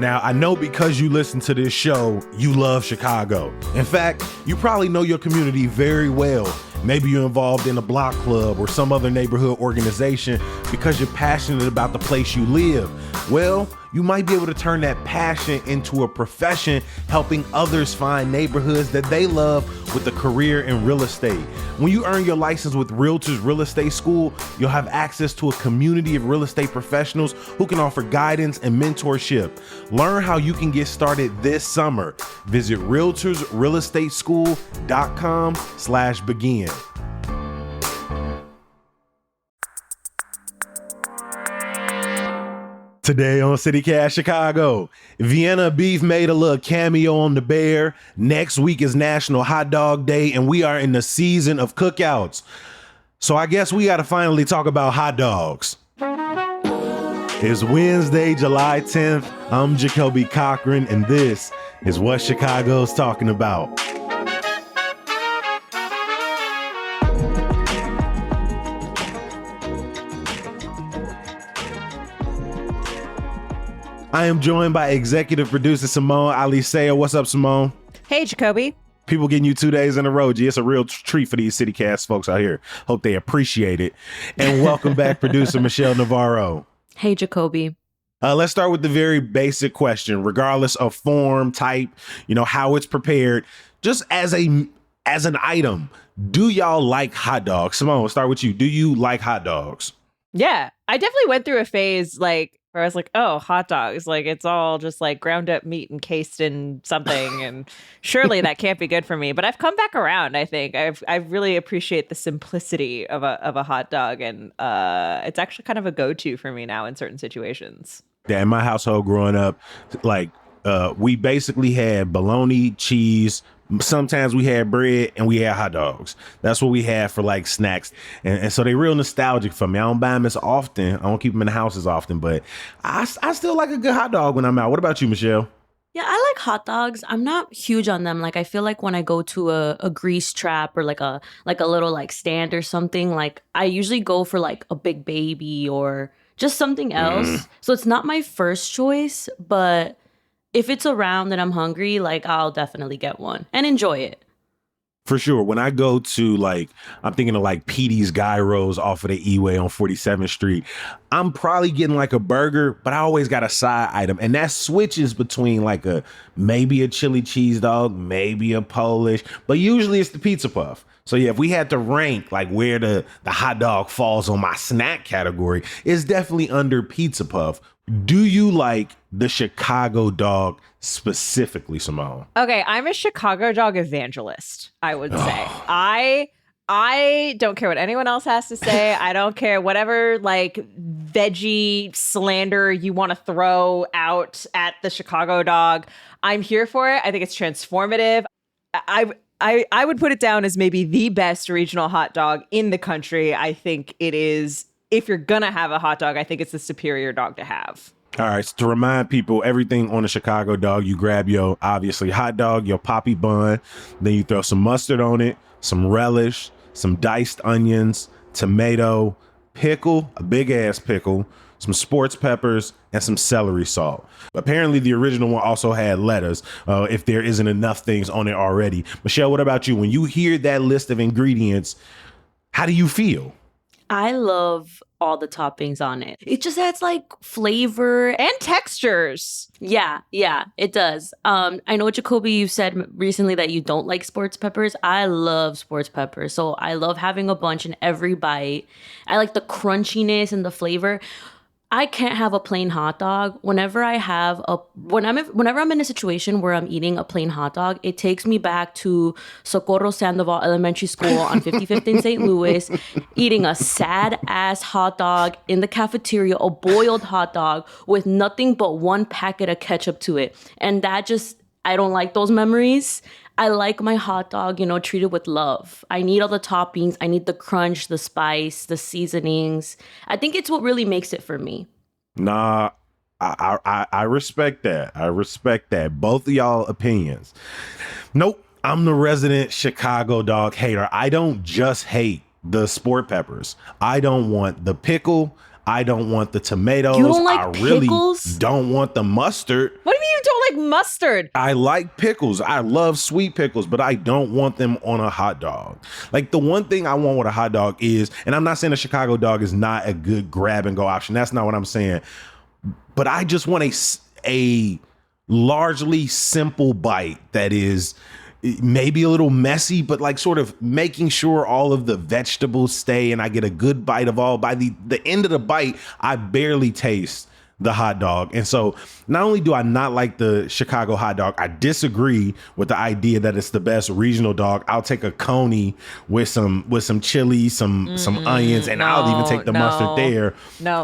Now, I know because you listen to this show, you love Chicago. In fact, you probably know your community very well. Maybe you're involved in a block club or some other neighborhood organization because you're passionate about the place you live. Well, you might be able to turn that passion into a profession, helping others find neighborhoods that they love with a career in real estate. When you earn your license with Realtors Real Estate School, you'll have access to a community of real estate professionals who can offer guidance and mentorship. Learn how you can get started this summer. Visit realtorsrealestateschool.com/begin. Today on CityCast Chicago, Vienna Beef made a little cameo on the bear. Next week is National Hot Dog Day, and we are in the season of cookouts. So I guess we got to finally talk about hot dogs. It's Wednesday, July 10th. I'm Jacoby Cochran, and this is what Chicago's talking about. I am joined by executive producer Simone Alicea. What's up, Simone? Hey, Jacoby. People getting you 2 days in a row. Gee, it's a real treat for these CityCast folks out here. Hope they appreciate it. And welcome back, producer Michelle Navarro. Hey, Jacoby. Let's start with the very basic question, regardless of form, type, how it's prepared. Just as an item, do y'all like hot dogs? Simone, let's start with you. Do you like hot dogs? Yeah, I definitely went through a phase where I was like, oh, hot dogs, it's all just ground up meat encased in something, and surely that can't be good for me. But I've come back around. I think I really appreciate the simplicity of a hot dog, and it's actually kind of a go-to for me now in certain situations. Yeah, in my household growing up, we basically had bologna, cheese. Sometimes we had bread and we had hot dogs. That's what we had for snacks. And so they're real nostalgic for me. I don't buy them as often. I don't keep them in the house as often, but I still like a good hot dog when I'm out. What about you, Michelle? Yeah, I like hot dogs. I'm not huge on them. I feel like when I go to a grease trap or a little stand or something, I usually go for a Big Baby or just something else. So it's not my first choice, but if it's around and I'm hungry, I'll definitely get one and enjoy it. For sure. When I go to I'm thinking of Petey's Gyros off of the E-Way on 47th Street, I'm probably getting a burger, but I always got a side item. And that switches between maybe a chili cheese dog, maybe a Polish, but usually it's the pizza puff. So yeah, if we had to rank where the hot dog falls on my snack category, it's definitely under pizza puff. Do you like the Chicago dog specifically, Simone? Okay, I'm a Chicago dog evangelist, I would say. I don't care what anyone else has to say. I don't care whatever veggie slander you want to throw out at the Chicago dog. I'm here for it. I think it's transformative. I would put it down as maybe the best regional hot dog in the country. I think it is. If you're going to have a hot dog, I think it's the superior dog to have. All right. So to remind people, everything on a Chicago dog, you grab your, obviously, hot dog, your poppy bun, then you throw some mustard on it, some relish, some diced onions, tomato, pickle, a big ass pickle, some sports peppers, and some celery salt. Apparently, the original one also had lettuce, if there isn't enough things on it already. Michelle, what about you? When you hear that list of ingredients, how do you feel? I love all the toppings on it. It just adds flavor and textures. Yeah, it does. I know, Jacoby, you said recently that you don't like sports peppers. I love sports peppers. So I love having a bunch in every bite. I like the crunchiness and the flavor. I can't have a plain hot dog. Whenever I'm in a situation where I'm eating a plain hot dog, it takes me back to Socorro Sandoval Elementary School on 55th in St. Louis, eating a sad ass hot dog in the cafeteria, a boiled hot dog with nothing but one packet of ketchup to it. And I don't like those memories. I like my hot dog, treated with love. I need all the toppings. I need the crunch, the spice, the seasonings. I think it's what really makes it for me. Nah, I respect that. I respect that. Both of y'all opinions. Nope. I'm the resident Chicago dog hater. I don't just hate the sport peppers. I don't want the pickle. I don't want the tomatoes. You don't like I really pickles? don't want the mustard. What do you mean you don't like mustard? I like pickles. I love sweet pickles, but I don't want them on a hot dog. Like the one thing I want with a hot dog is, and I'm not saying a Chicago dog is not a good grab and go option. That's not what I'm saying. But I just want a largely simple bite that is maybe a little messy, but like sort of making sure all of the vegetables stay and I get a good bite of all. By the end of the bite, I barely taste the hot dog. And so not only do I not like the Chicago hot dog, I disagree with the idea that it's the best regional dog. I'll take a coney with some chili, some onions, and I'll even take the mustard there.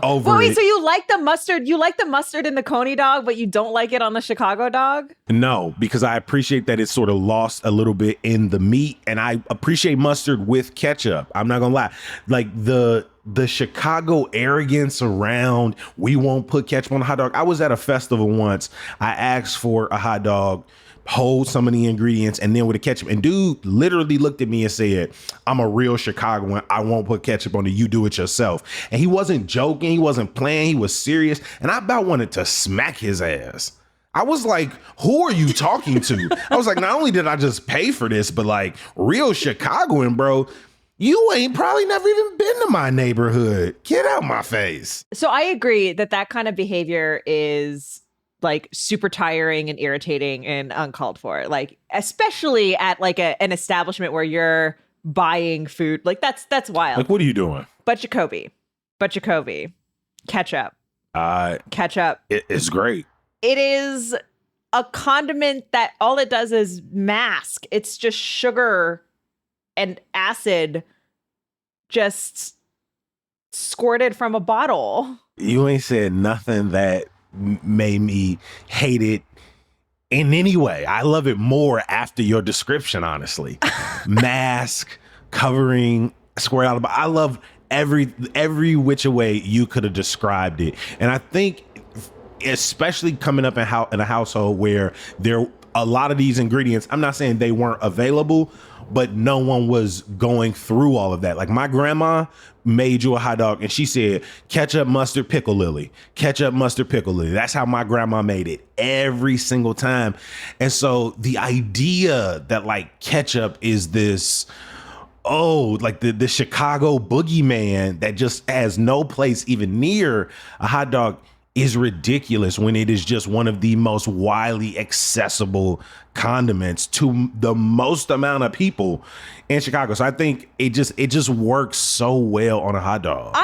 Over wait, it. so you like the mustard? You like the mustard in the coney dog, but you don't like it on the Chicago dog? No, because I appreciate that it's sort of lost a little bit in the meat, and I appreciate mustard with ketchup. I'm not gonna lie. Like the Chicago arrogance around we won't put ketchup on a hot dog. I was at a festival once. I asked for a hot dog, hold some of the ingredients, and then with the ketchup. And dude literally looked at me and said, I'm a real Chicagoan. I won't put ketchup on it. You do it yourself. And he wasn't joking. He wasn't playing. He was serious. And I about wanted to smack his ass. I was like, who are you talking to? I was like, not only did I just pay for this, but like real Chicagoan, bro. You ain't probably never even been to my neighborhood. Get out my face. So I agree that kind of behavior is like super tiring and irritating and uncalled for. Like, especially at like an establishment where you're buying food. Like that's wild. Like, what are you doing? But Jacoby, ketchup. Ketchup. It's great. It is a condiment that all it does is mask. It's just sugar and acid just squirted from a bottle. You ain't said nothing that made me hate it in any way. I love it more after your description, honestly. Mask, covering, square out. I love every which way you could have described it. And I think especially coming up in a household where a lot of these ingredients, I'm not saying they weren't available, but no one was going through all of that. Like my grandma made you a hot dog and she said, ketchup, mustard, pickle lily, ketchup, mustard, pickle lily. That's how my grandma made it every single time. And so the idea that like ketchup is this, like the Chicago boogeyman that just has no place even near a hot dog is ridiculous when it is just one of the most widely accessible condiments to the most amount of people in Chicago. So I think it just works so well on a hot dog.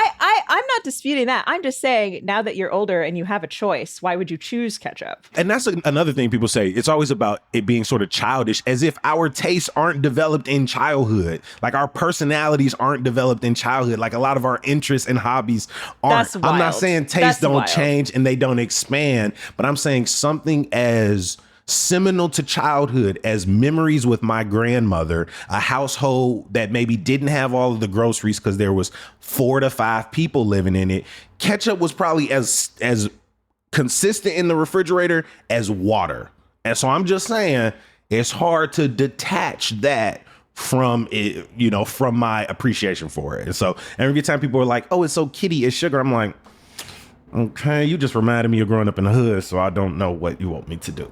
I'm not disputing that. I'm just saying now that you're older and you have a choice, why would you choose ketchup? And that's another thing people say. It's always about it being sort of childish, as if our tastes aren't developed in childhood. Like our personalities aren't developed in childhood. Like a lot of our interests and hobbies aren't. That's wild. I'm not saying tastes don't change and they don't expand, but I'm saying something as seminal to childhood as memories with my grandmother, a household that maybe didn't have all of the groceries because there was 4 to 5 people living in it. Ketchup was probably as consistent in the refrigerator as water. And so I'm just saying it's hard to detach that from it, from my appreciation for it. And so every time people are like, oh, it's so kiddie, it's sugar, I'm like, okay, you just reminded me of growing up in the hood, so I don't know what you want me to do.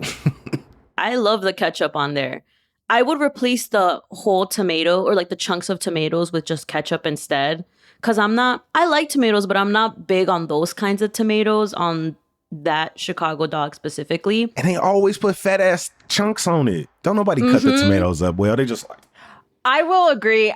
I love the ketchup on there. I would replace the whole tomato or like the chunks of tomatoes with just ketchup instead. Because I like tomatoes, but I'm not big on those kinds of tomatoes on that Chicago dog specifically. And they always put fat ass chunks on it. Don't nobody cut the tomatoes up well. They just like... I will agree.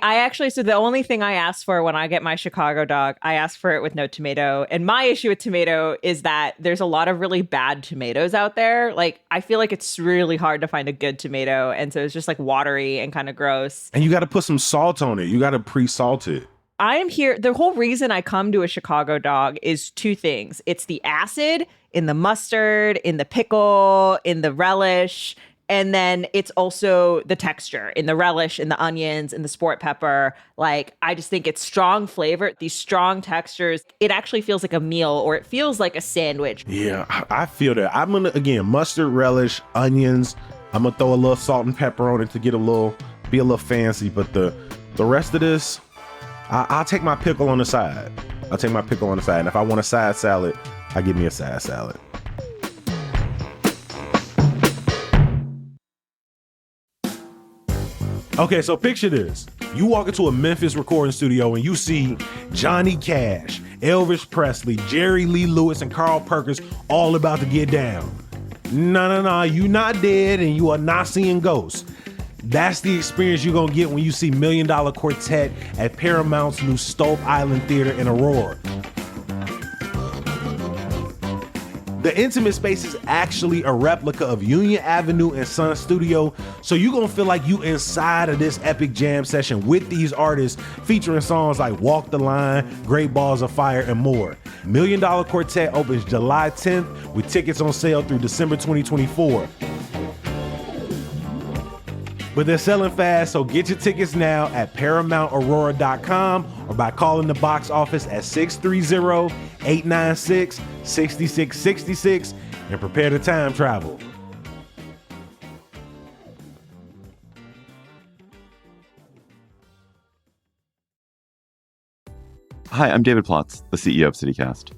So the only thing I ask for when I get my Chicago dog, I ask for it with no tomato. And my issue with tomato is that there's a lot of really bad tomatoes out there. Like, I feel like it's really hard to find a good tomato. And so it's just like watery and kind of gross. And you got to put some salt on it. You got to pre-salt it. I am here. The whole reason I come to a Chicago dog is 2 things. It's the acid in the mustard, in the pickle, in the relish. And then it's also the texture in the relish, in the onions, in the sport pepper. Like, I just think it's strong flavor, these strong textures. It actually feels like a meal, or it feels like a sandwich. Yeah, I feel that. I'm going to, again, mustard, relish, onions. I'm going to throw a little salt and pepper on it to be a little fancy. But the rest of this, I'll take my pickle on the side. I'll take my pickle on the side. And if I want a side salad, I give me a side salad. Okay, so picture this. You walk into a Memphis recording studio and you see Johnny Cash, Elvis Presley, Jerry Lee Lewis, and Carl Perkins all about to get down. No, you not dead and you are not seeing ghosts. That's the experience you're gonna get when you see $1 Million Quartet at Paramount's new Stope Island Theater in Aurora. The intimate space is actually a replica of Union Avenue and Sun Studio, so you're gonna feel like you inside of this epic jam session with these artists featuring songs like Walk the Line, Great Balls of Fire, and more. $1 Million Quartet opens July 10th with tickets on sale through December 2024. But they're selling fast, so get your tickets now at ParamountAurora.com or by calling the box office at 630-896-6666 and prepare to time travel. Hi, I'm David Plotz, the CEO of CityCast.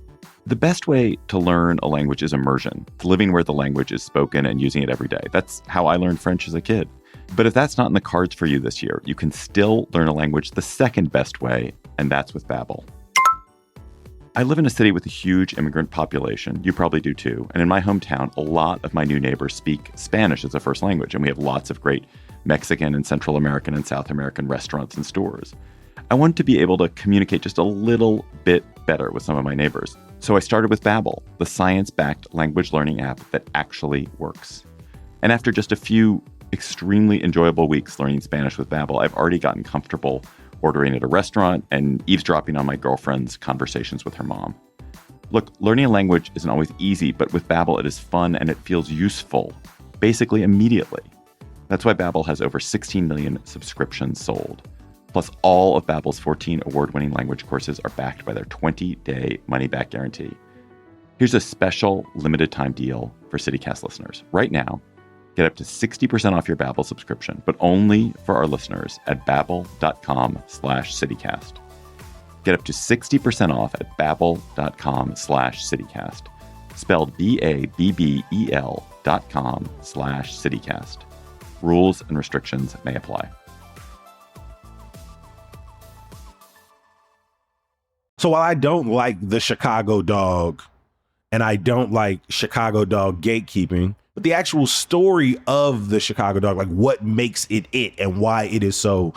The best way to learn a language is immersion, living where the language is spoken and using it every day. That's how I learned French as a kid. But if that's not in the cards for you this year, you can still learn a language the second best way, and that's with Babbel. I live in a city with a huge immigrant population. You probably do too. And in my hometown, a lot of my new neighbors speak Spanish as a first language, and we have lots of great Mexican and Central American and South American restaurants and stores. I wanted to be able to communicate just a little bit better with some of my neighbors. So I started with Babbel, the science-backed language learning app that actually works. And after just a few extremely enjoyable weeks learning Spanish with Babbel, I've already gotten comfortable ordering at a restaurant and eavesdropping on my girlfriend's conversations with her mom. Look, learning a language isn't always easy, but with Babbel it is fun and it feels useful, basically immediately. That's why Babbel has over 16 million subscriptions sold. Plus, all of Babbel's 14 award-winning language courses are backed by their 20-day money-back guarantee. Here's a special limited-time deal for CityCast listeners. Right now, get up to 60% off your Babbel subscription, but only for our listeners at babbel.com/citycast. Get up to 60% off at babbel.com/citycast. Spelled BABBEL.com/citycast. Rules and restrictions may apply. So while I don't like the Chicago dog and I don't like Chicago dog gatekeeping, but the actual story of the Chicago dog, like what makes it and why it is so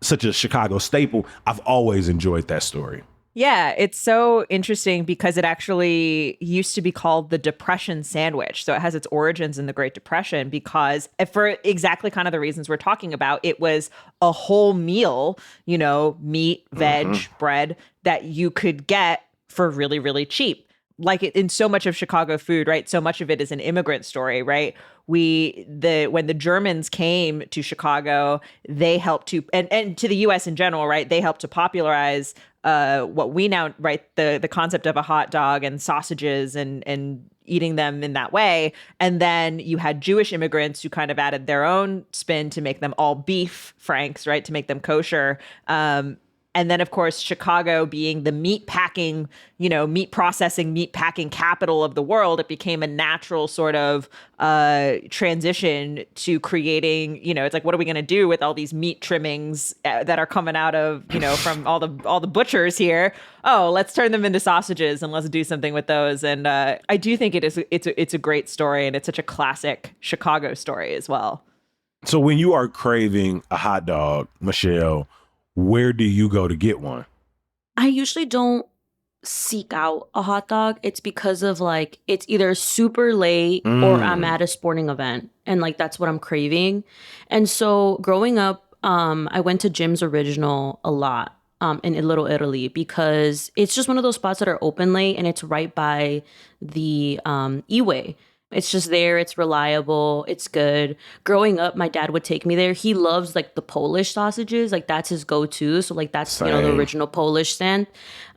such a Chicago staple, I've always enjoyed that story. Yeah, it's so interesting because it actually used to be called the Depression sandwich. So it has its origins in the Great Depression because for exactly kind of the reasons we're talking about, it was a whole meal, you know, meat, veg, bread that you could get for really, really cheap. Like in so much of Chicago food, right? So much of it is an immigrant story, right? When the Germans came to Chicago, they helped to, and to the US in general, right? They helped to popularize what we now, right? The concept of a hot dog and sausages and eating them in that way. And then you had Jewish immigrants who kind of added their own spin to make them all beef franks, right? To make them kosher. And then, of course, Chicago being the meat packing, meat processing, meat packing capital of the world, it became a natural sort of transition to creating, it's like, what are we going to do with all these meat trimmings that are coming out of, from all the butchers here? Oh, let's turn them into sausages and let's do something with those. And I do think it's a great story, and it's such a classic Chicago story as well. So when you are craving a hot dog, Michelle, where do you go to get one? I usually don't seek out a hot dog. It's because of it's either super late or I'm at a sporting event and that's what I'm craving. And so growing up, I went to Jim's Original a lot in Little Italy because it's just one of those spots that are open late and it's right by the E-way. It's just there. It's reliable. It's good. Growing up, my dad would take me there. He loves the Polish sausages. That's his go-to. So that's, the original Polish stand.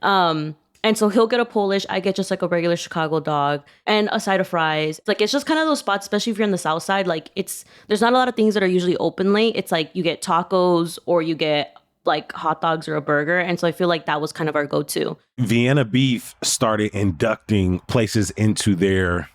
And so he'll get a Polish. I get just a regular Chicago dog and a side of fries. It's just kind of those spots, especially if you're on the South Side. There's not a lot of things that are usually open late. It's you get tacos or you get like hot dogs or a burger. And so I feel like that was kind of our go-to. Vienna Beef started inducting places into their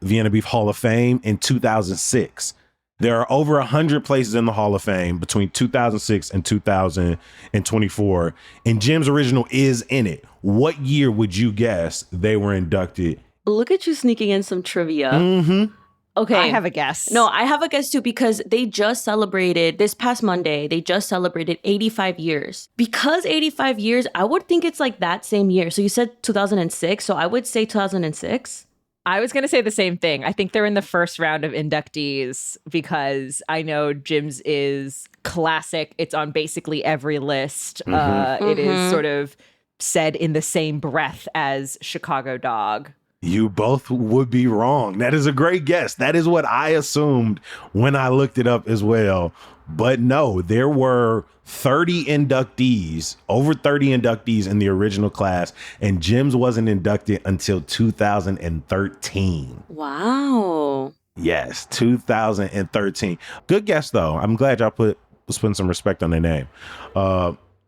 Vienna Beef Hall of Fame in 2006. There are over 100 places in the Hall of Fame between 2006 and 2024, and Jim's Original is in it. What year would you guess they were inducted? Look at you sneaking in some trivia. Mm-hmm. Okay. I have a guess. No, I have a guess too, because they just celebrated this past Monday. They just celebrated 85 years. Because 85 years, I would think it's like that same year. So you said 2006. So I would say 2006. I was going to say the same thing. I think they're in the first round of inductees because I know Jim's is classic. It's on basically every list. It is sort of said in the same breath as Chicago Dog. You both would be wrong. That is a great guess. That is what I assumed when I looked it up as well. But no, there were 30 inductees, over 30 inductees in the original class, and Jim's wasn't inducted until 2013. Wow. Yes, 2013. Good guess, though. I'm glad y'all putting some respect on their name.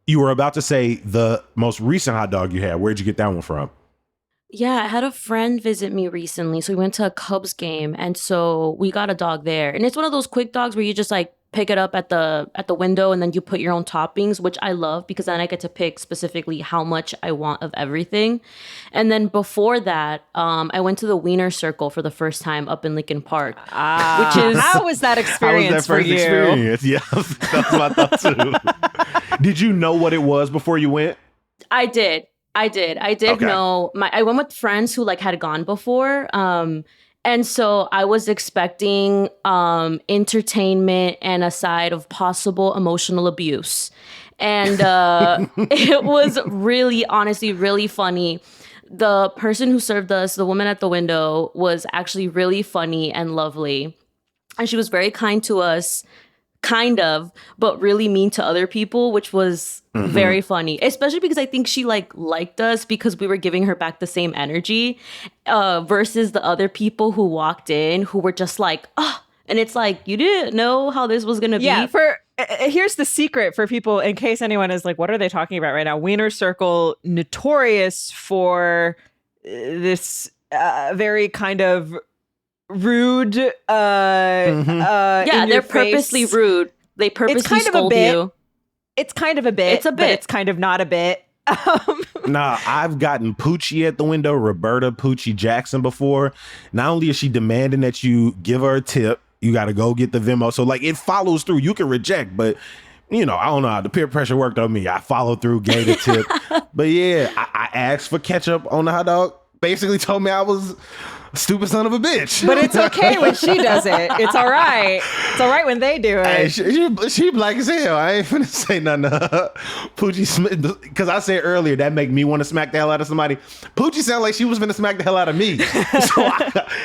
You were about to say the most recent hot dog you had. Where'd you get that one from? Yeah, I had a friend visit me recently. So we went to a Cubs game, and so we got a dog there. And it's one of those quick dogs where you just like pick it up at the window and then you put your own toppings, which I love because then I get to pick specifically how much I want of everything. And then before that, I went to the Wiener Circle for the first time up in Lincoln Park, which is how was that experience for you? Experience? Yeah, that's what I thought too. Did you know what it was before you went? I did okay. know. I went with friends who like had gone before. And so I was expecting entertainment and a side of possible emotional abuse. And it was really, honestly, really funny. The person who served us, the woman at the window, was actually really funny and lovely. And she was very kind to us, kind of, but really mean to other people, which was very funny, especially because I think she liked us because we were giving her back the same energy versus the other people who walked in who were just like, oh, and it's like, you didn't know how this was going to be. Yeah, here's the secret for people in case anyone is like, what are they talking about right now? Wiener Circle, notorious for this very kind of rude yeah, they're purposely rude. They purposely scold you. It's kind of a bit. It's a bit. But it's kind of not a bit. Nah, I've gotten Poochie at the window, Roberta Poochie Jackson, before. Not only is she demanding that you give her a tip, you got to go get the Venmo. So like it follows through. You can reject, but you know, I don't know how the peer pressure worked on me. I followed through, gave the tip. But yeah, I asked for ketchup on the hot dog. Basically told me I was a stupid son of a bitch. But it's okay when she does it. It's all right. It's all right when they do it. Hey, she black as hell. I ain't finna say nothing to her. Poochie Smith, because I said earlier that make me want to smack the hell out of somebody. Poochie sounded like she was finna smack the hell out of me. So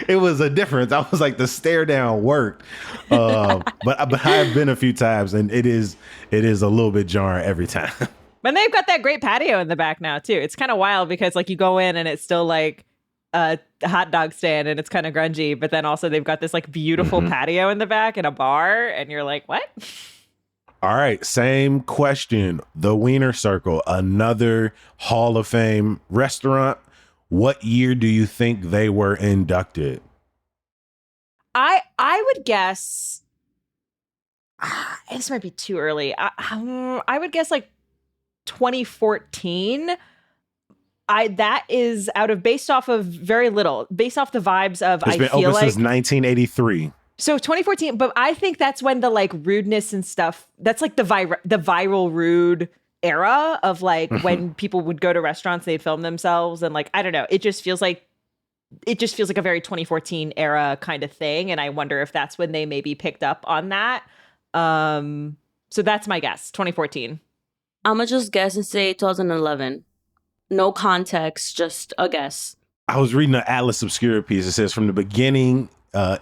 it was a difference. I was like, the stare down worked. But I've been a few times, and it is a little bit jarring every time. But they've got that great patio in the back now too. It's kind of wild because like you go in and it's still like a hot dog stand and it's kind of grungy, but then also they've got this like beautiful patio in the back and a bar, and you're like, what? All right, same question. The Wiener Circle, another Hall of Fame restaurant. What year do you think they were inducted? I would guess this might be too early. I would guess like 2014. That is based off of very little, based off the vibes of It's been open since 1983. So 2014, but I think that's when the like rudeness and stuff, that's like the viral rude era of like when people would go to restaurants, they'd film themselves and like, I don't know, it just feels like a very 2014 era kind of thing. And I wonder if that's when they maybe picked up on that. So that's my guess, 2014. I'm gonna just guess and say 2011. No context, just a guess. I was reading an Atlas Obscura piece. It says from the beginning,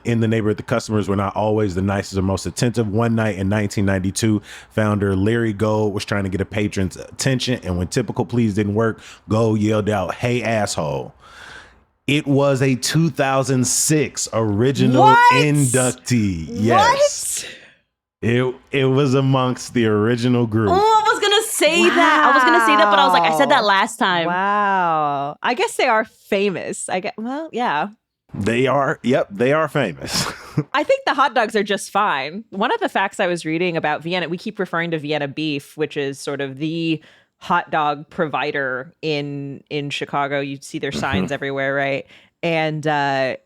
in the neighborhood, the customers were not always the nicest or most attentive. One night in 1992, founder Larry Gold was trying to get a patron's attention, and when typical please didn't work, Gold yelled out, "Hey, asshole." It was a 2006 original inductee. Yes. It was amongst the original group. Oh, I was say that. I was gonna say that, but I was like, I said that last time. Wow. I guess they are famous. Well, yeah. They are. Yep, they are famous. I think the hot dogs are just fine. One of the facts I was reading about Vienna, we keep referring to Vienna Beef, which is sort of the hot dog provider in Chicago. You see their signs everywhere, right? And I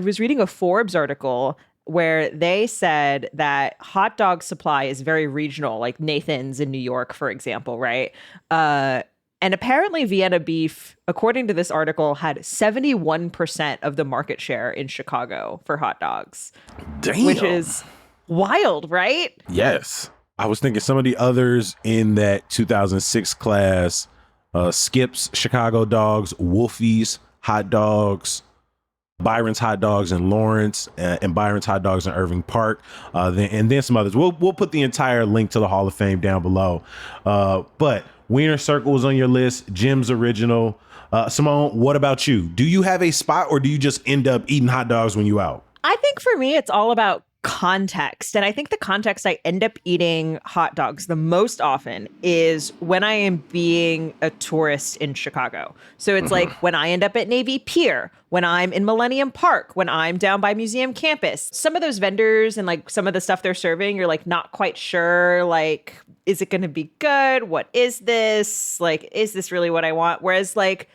was reading a Forbes article where they said that hot dog supply is very regional, like Nathan's in New York, for example, right? And apparently Vienna Beef, according to this article, had 71% of the market share in Chicago for hot dogs. Damn. Which is wild, right? Yes. I was thinking some of the others in that 2006 class, Skip's Chicago Dogs, Wolfie's Hot Dogs, Byron's Hot Dogs in Lawrence, and Byron's Hot Dogs in Irving Park, then some others. We'll put the entire link to the Hall of Fame down below. But Wiener Circle was on your list, Jim's Original. Simone, what about you? Do you have a spot, or do you just end up eating hot dogs when you out? I think for me, it's all about context. And I think the context I end up eating hot dogs the most often is when I am being a tourist in Chicago. So it's like when I end up at Navy Pier, when I'm in Millennium Park, when I'm down by Museum Campus. Some of those vendors and like some of the stuff they're serving, you're like not quite sure, like, is it going to be good? What is this? Like, is this really what I want? Whereas like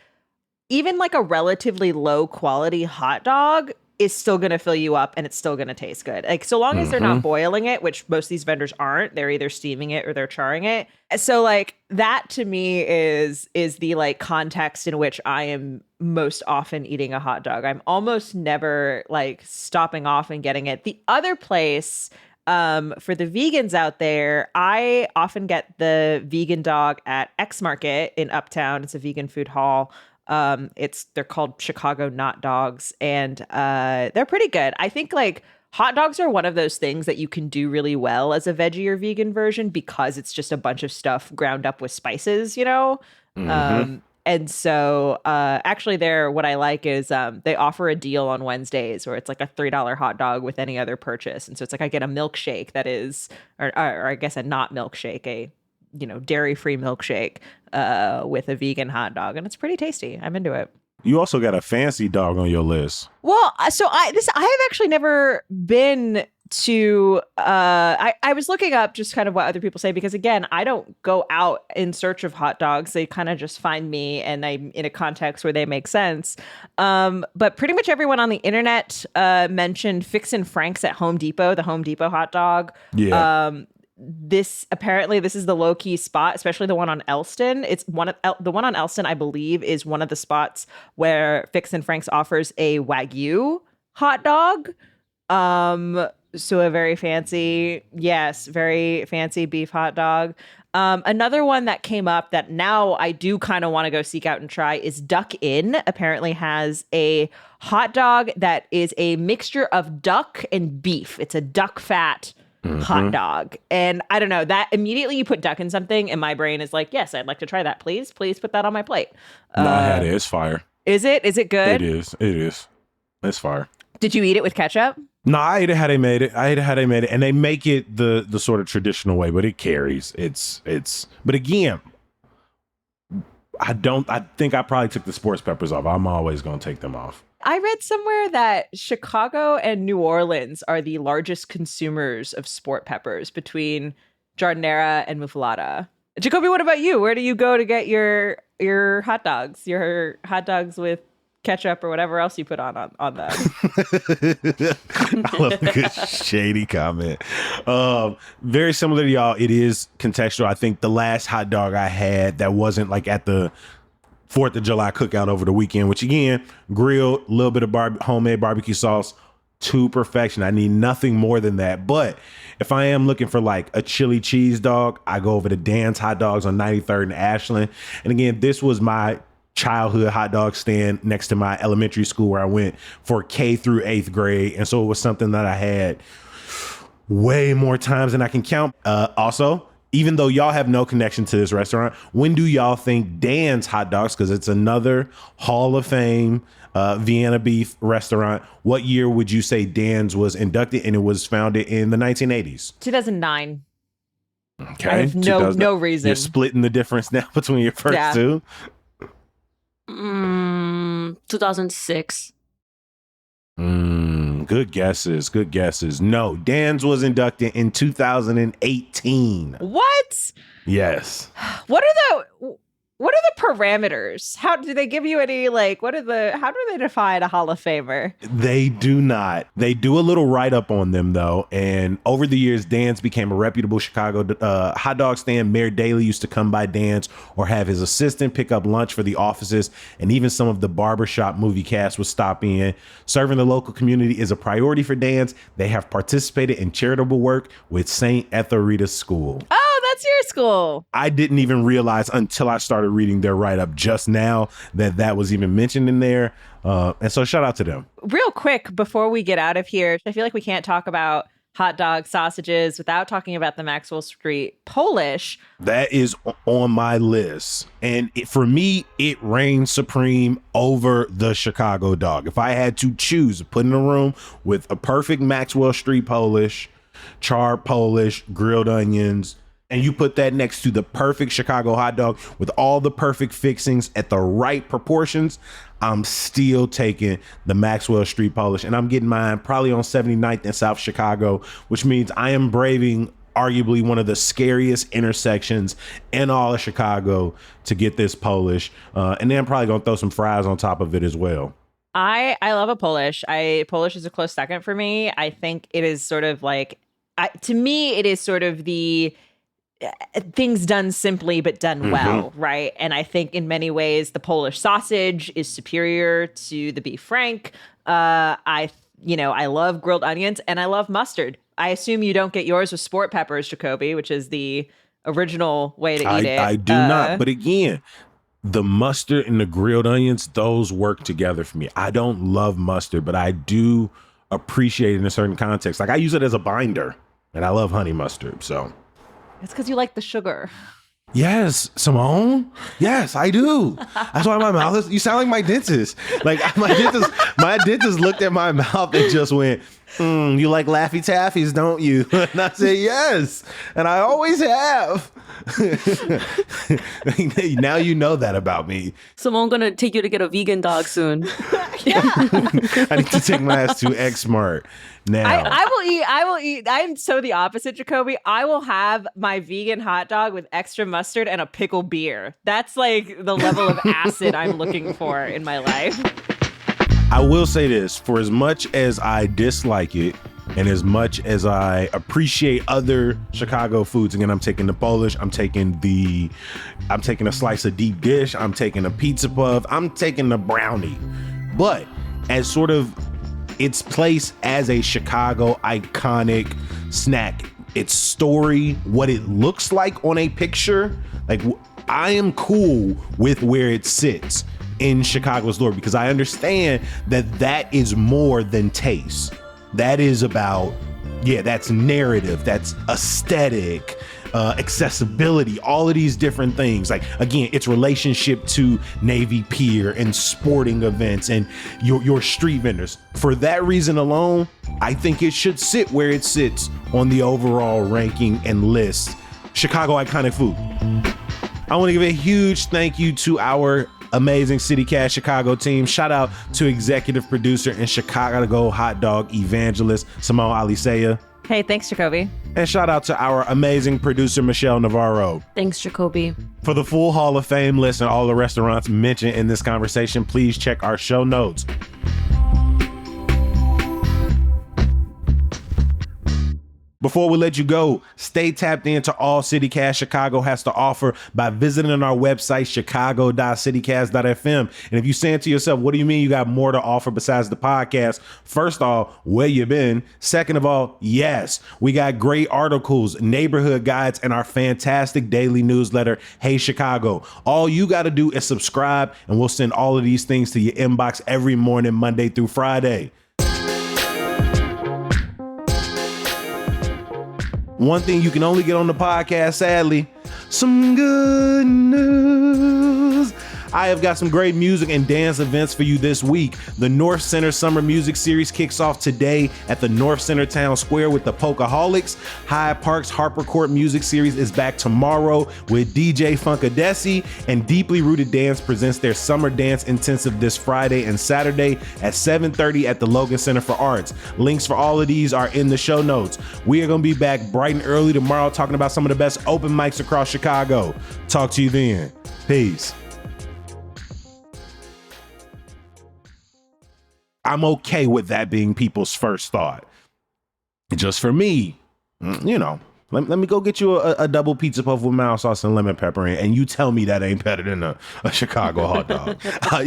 even like a relatively low quality hot dog is still going to fill you up and it's still going to taste good. Like, so long as they're not boiling it, which most of these vendors aren't, they're either steaming it or they're charring it. So like that to me is the like context in which I am most often eating a hot dog. I'm almost never like stopping off and getting it. The other place for the vegans out there, I often get the vegan dog at X Market in Uptown. It's a vegan food hall. They're called Chicago Not Dogs, and they're pretty good. I think like hot dogs are one of those things that you can do really well as a veggie or vegan version because it's just a bunch of stuff ground up with spices, you know? And so actually what I like is they offer a deal on Wednesdays where it's like a $3 hot dog with any other purchase. And so it's like I get a milkshake that is, or I guess a not milkshake, dairy-free milkshake with a vegan hot dog, and it's pretty tasty. I'm into it. You also got a fancy dog on your list. Well, so I have actually never been to. I was looking up just kind of what other people say because again, I don't go out in search of hot dogs. They kind of just find me, and I'm in a context where they make sense. But pretty much everyone on the internet mentioned Fixin' Frank's at Home Depot, the Home Depot hot dog. Yeah. This is the low key spot, especially the one on Elston. It's the one on Elston, I believe, is one of the spots where Fixin' Frank's offers a Wagyu hot dog. So a very fancy beef hot dog. Another one that came up that now I do kind of want to go seek out and try is Duck Inn. Apparently has a hot dog that is a mixture of duck and beef. It's a duck fat hot dog. And I don't know, that immediately you put duck in something and my brain is like, yes, I'd like to try that. Please put that on my plate. No, I had it. It's fire. Is it good? It is. It's fire. Did you eat it with ketchup? No, I ate it how they made it. And they make it the sort of traditional way, but it carries. But again, I think I probably took the sports peppers off. I'm always going to take them off. I read somewhere that Chicago and New Orleans are the largest consumers of sport peppers between Jardinera and Muffaletta. Jacoby, what about you? Where do you go to get your hot dogs? Your hot dogs with ketchup or whatever else you put on them? I love a good shady comment. Very similar to y'all. It is contextual. I think the last hot dog I had that wasn't like at the 4th of July cookout over the weekend, which again, grilled, a little bit of homemade barbecue sauce to perfection. I need nothing more than that. But if I am looking for like a chili cheese dog, I go over to Dan's Hot Dogs on 93rd and Ashland. And again, this was my childhood hot dog stand next to my elementary school where I went for K through 8th grade. And so it was something that I had way more times than I can count. Also, even though y'all have no connection to this restaurant, when do y'all think Dan's Hot Dogs, because it's another Hall of Fame Vienna Beef restaurant, what year would you say Dan's was inducted? And it was founded in the 1980s. 2009. Okay. I have no reason. You're splitting the difference now between your first two? 2006. Good guesses. No, Dan's was inducted in 2018. What? Yes. What are the parameters? How do they give you any, like, how do they define a Hall of Famer? They do not. They do a little write-up on them, though. And over the years, Dan's became a reputable Chicago hot dog stand. Mayor Daley used to come by Dan's or have his assistant pick up lunch for the offices. And even some of the barbershop movie cast would stop in. Serving the local community is a priority for Dan's. They have participated in charitable work with St. Etheldreda's School. Oh, that's your school. I didn't even realize until I started reading their write-up just now that was even mentioned in there. And so shout out to them. Real quick, before we get out of here, I feel like we can't talk about hot dog sausages without talking about the Maxwell Street Polish. That is on my list. And for me, it reigns supreme over the Chicago dog. If I had to choose, put in a room with a perfect Maxwell Street Polish, charred Polish, grilled onions, and you put that next to the perfect Chicago hot dog with all the perfect fixings at the right proportions, I'm still taking the Maxwell Street Polish. And I'm getting mine probably on 79th and South Chicago, which means I am braving arguably one of the scariest intersections in all of Chicago to get this Polish. And then I'm probably going to throw some fries on top of it as well. I love a Polish. Polish is a close second for me. I think it is sort of like, to me, it is sort of the things done simply but done well, right? And I think in many ways the Polish sausage is superior to the beef frank. I love grilled onions and I love mustard. I assume you don't get yours with sport peppers, Jacoby, which is the original way to eat it. I do not. But again, the mustard and the grilled onions, those work together for me. I don't love mustard, but I do appreciate it in a certain context. Like I use it as a binder and I love honey mustard, so. It's because you like the sugar. Yes, Simone. Yes, I do. That's why my mouth is. You sound like my dentist. Like my dentist looked at my mouth and just went, "You like Laffy Taffies, don't you?" And I said, "Yes," and I always have. Now you know that about me. Simone gonna take you to get a vegan dog soon. I need to take my ass to X-Mart now. I will eat. I'm so the opposite, Jacoby. I will have my vegan hot dog with extra mustard and a pickle beer. That's like the level of acid I'm looking for in my life. I will say this, for as much as I dislike it and as much as I appreciate other Chicago foods, again, I'm taking the Polish, I'm taking a slice of deep dish, I'm taking a pizza puff, I'm taking the brownie. But as sort of its place as a Chicago iconic snack, its story, what it looks like on a picture, like I am cool with where it sits in Chicago's lore because I understand that is more than taste. That is about, that's narrative, that's aesthetic, accessibility, all of these different things. Like, again, its relationship to Navy Pier and sporting events and your street vendors. For that reason alone, I think it should sit where it sits on the overall ranking and list. Chicago iconic food. I want to give a huge thank you to our amazing CityCast Chicago team. Shout out to executive producer and Chicago hot dog evangelist Simone Alisea. Hey, thanks, Jacoby. And shout out to our amazing producer Michelle Navarro. Thanks, Jacoby. For the full Hall of Fame list and all the restaurants mentioned in this conversation, please check our show notes. Before we let you go, stay tapped into all CityCast Chicago has to offer by visiting our website, chicago.citycast.fm. And if you're saying to yourself, what do you mean you got more to offer besides the podcast? First off, where you been? Second of all, yes, we got great articles, neighborhood guides, and our fantastic daily newsletter, Hey Chicago. All you got to do is subscribe, and we'll send all of these things to your inbox every morning, Monday through Friday. One thing you can only get on the podcast, sadly, some good news. I have got some great music and dance events for you this week. The North Center Summer Music Series kicks off today at the North Center Town Square with the Pocaholics. Hyde Park's Harper Court Music Series is back tomorrow with DJ Funkadesi, and Deeply Rooted Dance presents their Summer Dance Intensive this Friday and Saturday at 7:30 at the Logan Center for Arts. Links for all of these are in the show notes. We are going to be back bright and early tomorrow talking about some of the best open mics across Chicago. Talk to you then. Peace. I'm okay with that being people's first thought. Just for me, you know, let me go get you a double pizza puff with mild sauce and lemon pepper in, and you tell me that ain't better than a Chicago hot dog.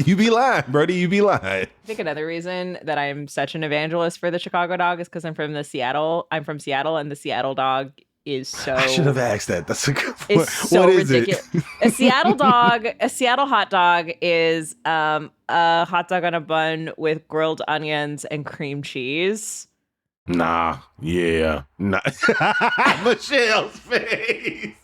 You be lying, Brody. You be lying. I think another reason that I'm such an evangelist for the Chicago dog is because I'm from Seattle, and the Seattle dog is so... I should have asked that. That's a good point. It's so what is ridiculous. It? A Seattle hot dog is a hot dog on a bun with grilled onions and cream cheese. Nah. Michelle's face.